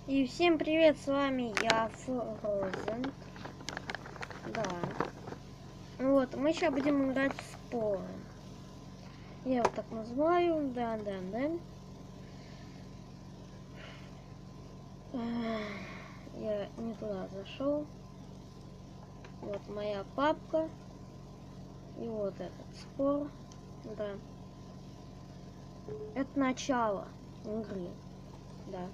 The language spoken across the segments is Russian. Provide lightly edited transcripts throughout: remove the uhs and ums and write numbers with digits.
И всем привет, с вами я, Фрозен. Да. Вот, мы сейчас будем играть в споры. Я вот так называю. Да. Я не туда зашел. Вот моя папка. И вот этот спор. Да. Это начало игры. Да.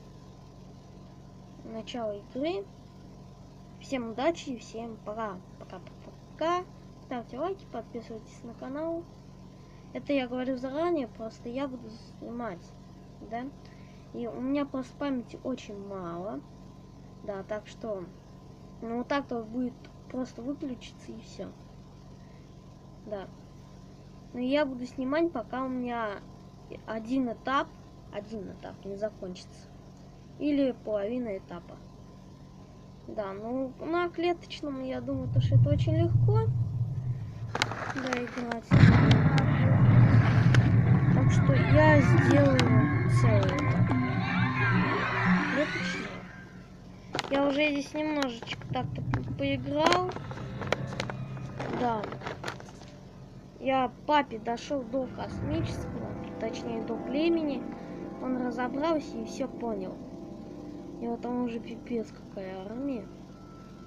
Начало игры. Всем удачи и всем пока. Пока. Ставьте лайки, подписывайтесь на канал. Это я говорю заранее, просто я буду снимать. Да. И у меня просто памяти очень мало. Да, так что ну вот так вот будет просто выключиться и все. Да. Но я буду снимать, пока у меня один этап не закончится. Или половина этапа. Да, ну на клеточном, я думаю, то, что это очень легко. Да, играть. Так что я сделаю целый этап. Клеточный. Я уже здесь немножечко так-то поиграл. Да. Я папе дошел до космического, точнее до племени. Он разобрался и все понял. И вот он уже пипец какая армия.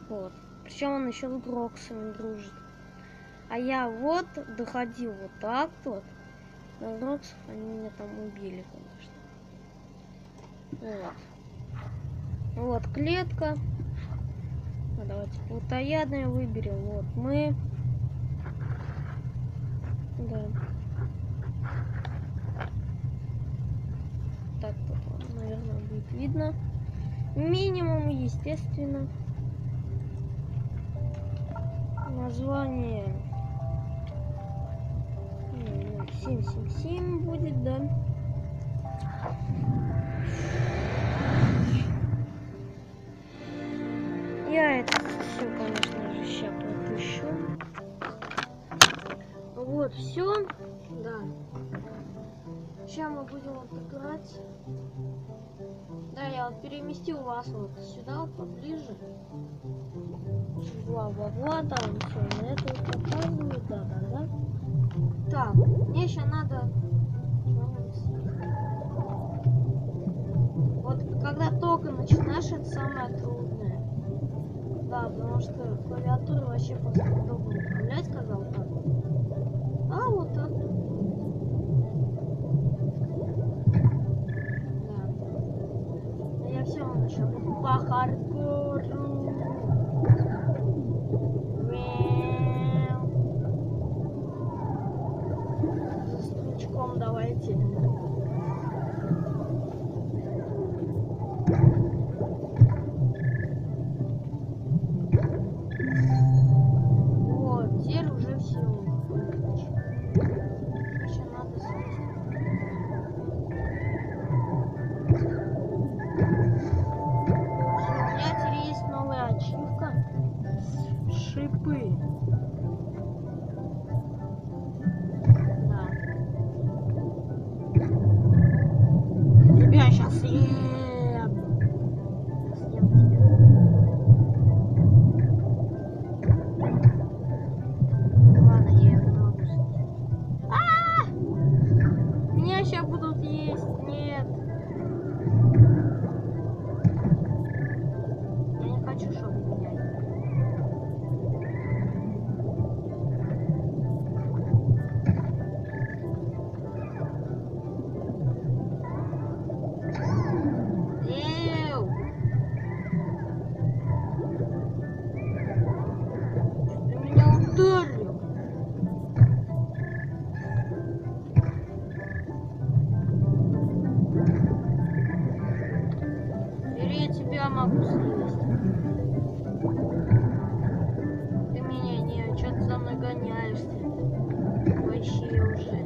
Вот. Причем он еще с Гроксами дружит. А я вот доходил вот так вот. Но Гроксов они меня там убили, конечно. Вот. Вот клетка. Ну, давайте плотоядные выберем. Вот мы. Да. Так вот, наверное, будет видно. Минимум, естественно. Название 777 будет, да. Я это все, конечно же, сейчас пропущу. Вот, все. Да. Сейчас мы будем вот играть. Да, я вот переместил вас вот сюда, вот поближе. Бла-бла-бла, там все на это вот показывают, да. Так, мне сейчас надо вот когда только начинаешь, это самое трудное. Да, потому что клавиатура вообще просто неудобно управлять, сказал так. А вот так. Да. Я все равно сейчас буду по хардкору. За стручком давайте. Вот, теперь уже все. Еще надо съесть. У меня теперь есть новая ачивка. Шипы. Да. Тебя сейчас съем. Съем тебя. Ладно, я его не могу съесть. Меня сейчас будут есть. Нет. Я не хочу, чтобы меня ели. Могу съесть. Ты меня не, что-то за мной гоняешься. Вообще уже.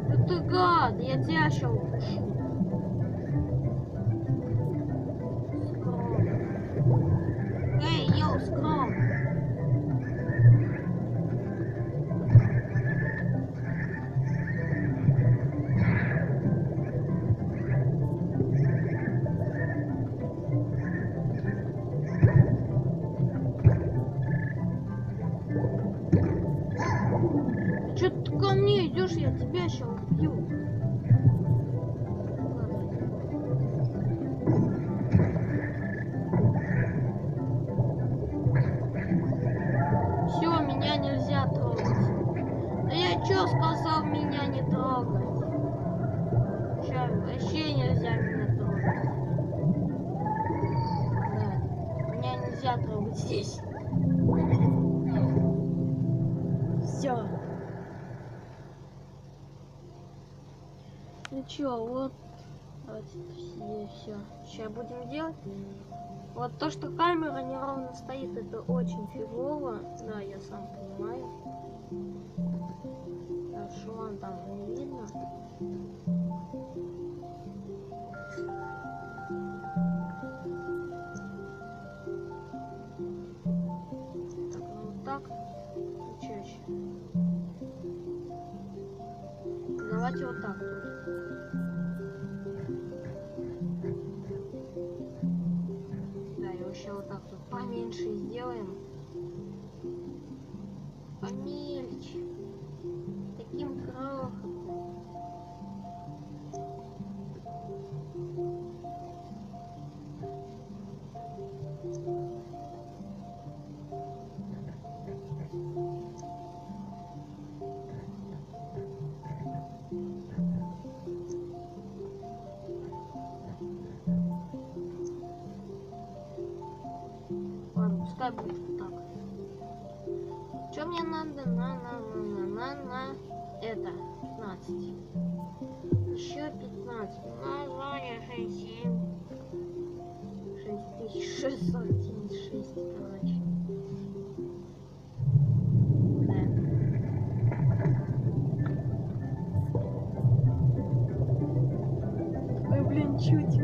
Да ты гад, я тебя сейчас укушу. Скром. Эй, йоу, скром. уйдешь, я тебя сейчас убью. Все, меня нельзя трогать. Да я чё сказал, меня не трогать? Сейчас вообще нельзя меня трогать. Да, меня нельзя трогать здесь. Все. Ну чё, вот. Давайте все. Сейчас будем делать. Вот то, что камера неровно стоит, это очень фигово. Да, я сам понимаю. Так что вам там не видно. Так, ну вот так. И чаще. Давайте вот так тут. Еще вот так тут поменьше сделаем. Помельче. Таким крохотным. Пускай будет так. Что мне надо? На это 15. Еще 15. Название 67. 6676, короче. Да. Ой, блин, чуть.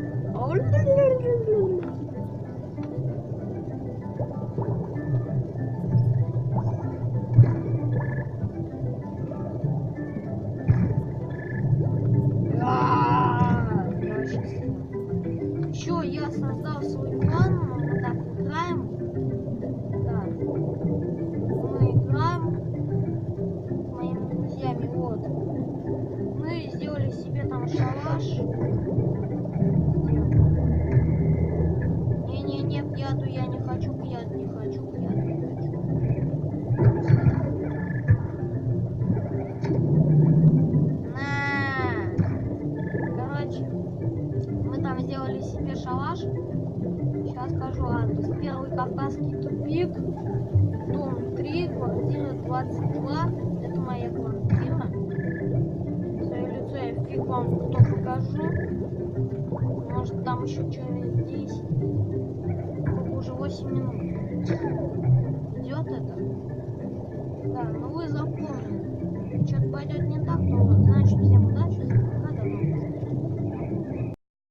Еще я создал свой клан, мы вот так играем. Да. Мы играем с моими друзьями, вот. Мы сделали себе там шалаш. Не-не-не, к яду я не хочу, к яду не хочу, к яду не хочу. Короче, мы там сделали себе шалаш. Сейчас скажу адрес. Первый Кавказский тупик, дом 3, квартира 22. Это моя квартира. Свое лицо я фиг вам кто покажу. Может там еще что-нибудь здесь. Уже 8 минут. Идет это? Да, ну вы запомнили. Что-то пойдет не так, но